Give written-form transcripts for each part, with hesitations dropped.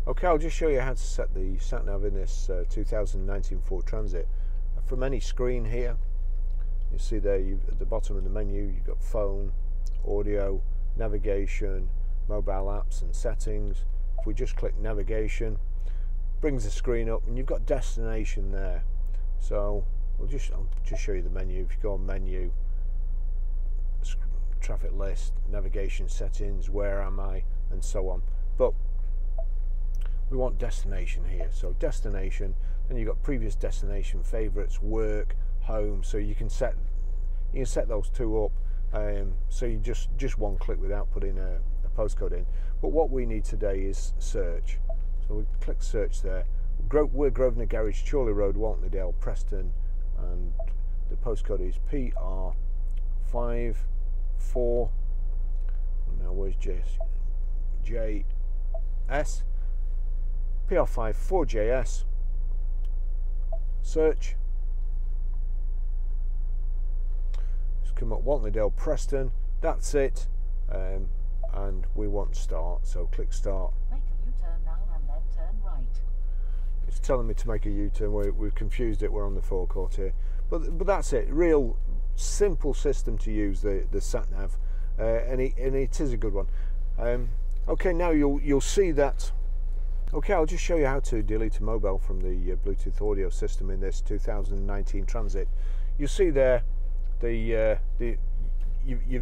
Okay, I'll just show you how to set the Sat Nav in this 2019 Ford Transit. From any screen here, you see there at the bottom of the menu you've got phone, audio, navigation, mobile apps and settings. If we just click navigation, brings the screen up and you've got destination there. So I'll just show you the menu. If you go on menu, traffic list, navigation settings, where am I, and so on. But we want destination here. So destination, then you've got previous destination, favorites, work, home. So you can set those two up. So you just one click without putting a postcode in. But what we need today is search. So we click search there. We're Grosvenor Garage, Chorley Road, Waltleydale, Preston, and the postcode is PR54. Now where's JS? PR54JS. Search. Just come up Waltleydale, Preston. That's it. And we want start. So click start. Make a U-turn now and then turn right. It's telling me to make a U-turn. We've confused it. We're on the forecourt here. But that's it. Real simple system to use, the Sat Nav, and it is a good one. Okay, now you'll see that. Okay, I'll just show you how to delete a mobile from the Bluetooth audio system in this 2019 Transit. You see there, you've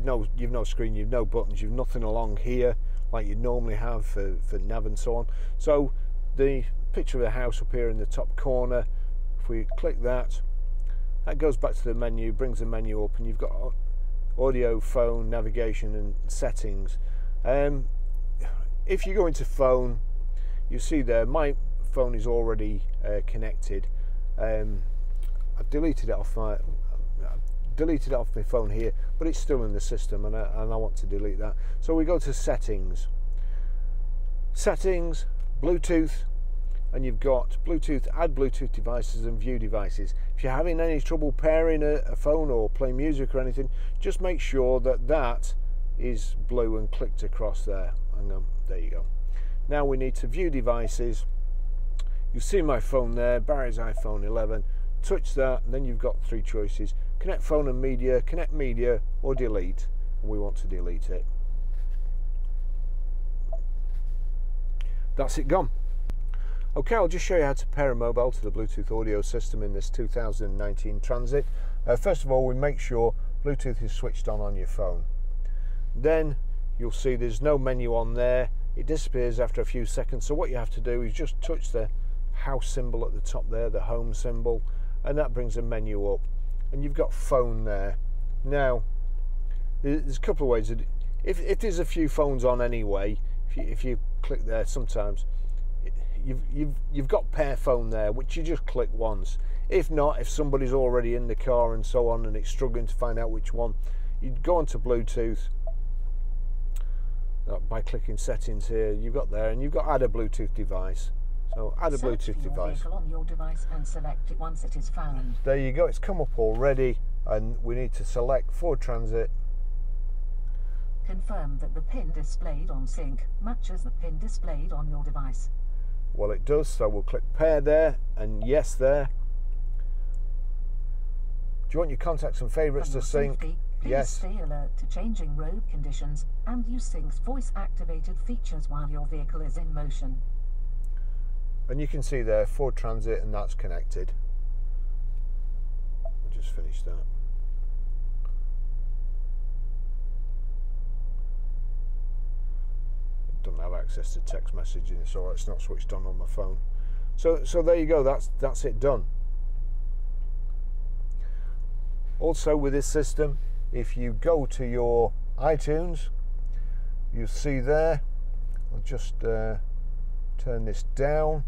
no screen, you've no buttons, you've nothing along here like you normally have for nav and so on. So the picture of the house up here in the top corner, if we click that goes back to the menu, brings the menu up, and you've got audio, phone, navigation and settings. If you go into phone, you see there my phone is already connected. I've deleted it off my phone here, but it's still in the system, and I want to delete that. So we go to settings, Bluetooth, and you've got Bluetooth, add Bluetooth devices and view devices. If you're having any trouble pairing a phone or playing music or anything, just make sure that is blue and clicked across there. There you go. Now we need to view devices. You see my phone there, Barry's iPhone 11. Touch that, and then you've got three choices: connect phone and media, connect media, or delete. And we want to delete it. That's it gone. Okay, I'll just show you how to pair a mobile to the Bluetooth audio system in this 2019 Transit. First of all, we make sure Bluetooth is switched on your phone. Then you'll see there's no menu on there. It disappears after a few seconds. So what you have to do is just touch the house symbol at the top there, the home symbol, and that brings a menu up. And you've got phone there. Now, there's a couple of ways. If there's a few phones on anyway, if you click there, sometimes you've got pair phone there, which you just click once. If not, if somebody's already in the car and so on, and it's struggling to find out which one, you'd go onto Bluetooth by clicking settings here. You've got there, and you've got add a Bluetooth device. So add a Bluetooth device. On your device and select it once it is found. There you go. It's come up already, and we need to select Ford Transit. Confirm that the pin displayed on sync matches the pin displayed on your device. Well, it does, so we'll click pair there and yes there. Do you want your contacts and favourites to sync? Please yes. Stay alert to changing road conditions and use Sync's voice activated features while your vehicle is in motion. And you can see there Ford Transit, and that's connected. I'll just finish that. Don't have access to text messaging, so it's not switched on my phone. So there you go. That's it done. Also with this system, if you go to your iTunes, you see there. I'll just turn this down.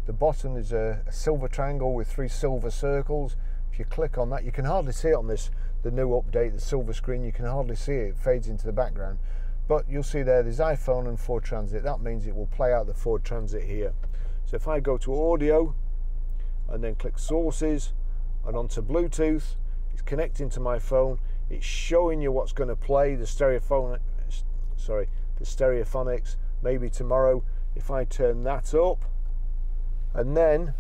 The bottom is a silver triangle with three silver circles. If you click on that, you can hardly see it on the new update, the silver screen. You can hardly see it. It fades into the background. But you'll see there's iPhone and Ford Transit. That means it will play out the Ford Transit here. So if I go to audio and then click sources and onto Bluetooth, it's connecting to my phone. It's showing you what's going to play, the stereophonics. Maybe tomorrow if I turn that up, and then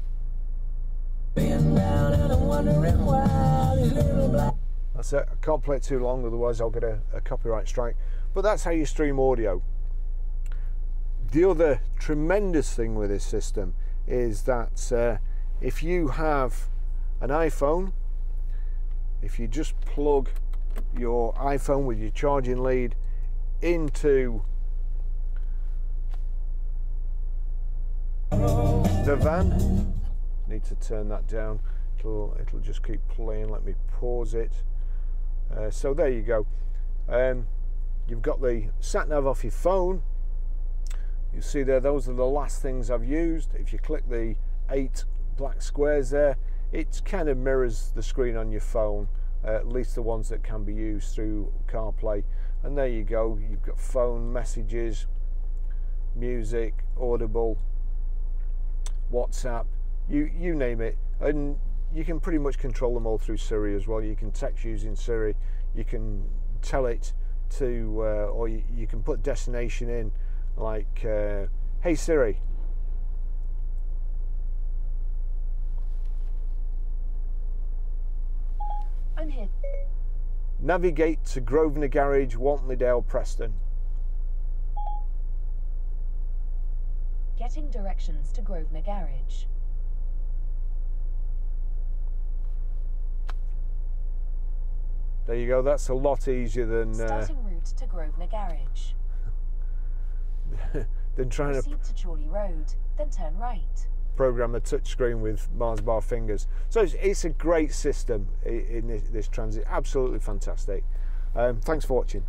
that's it. I can't play it too long, otherwise I'll get a copyright strike. But that's how you stream audio. The other tremendous thing with this system is that if you have an iPhone, if you just plug your iPhone with your charging lead into the van, need to turn that down, it'll just keep playing. Let me pause it. So there you go. You've got the Sat Nav off your phone. You see there, those are the last things I've used. If you click the 8 black squares there, it kind of mirrors the screen on your phone, at least the ones that can be used through CarPlay. And there you go, you've got phone, messages, music, Audible, WhatsApp, you name it. And you can pretty much control them all through Siri as well. You can text using Siri, you can tell it to, or you can put destination in, like, hey Siri, I'm here. Navigate to Grosvenor Garage, Wantley Preston. Getting directions to Grosvenor Garage. There you go, that's a lot easier than Starting route to Grosvenor Garage. than trying Proceed to Chorley Road, then turn right. program a touchscreen with Mars bar fingers. So it's a great system in this transit, absolutely fantastic. Thanks for watching.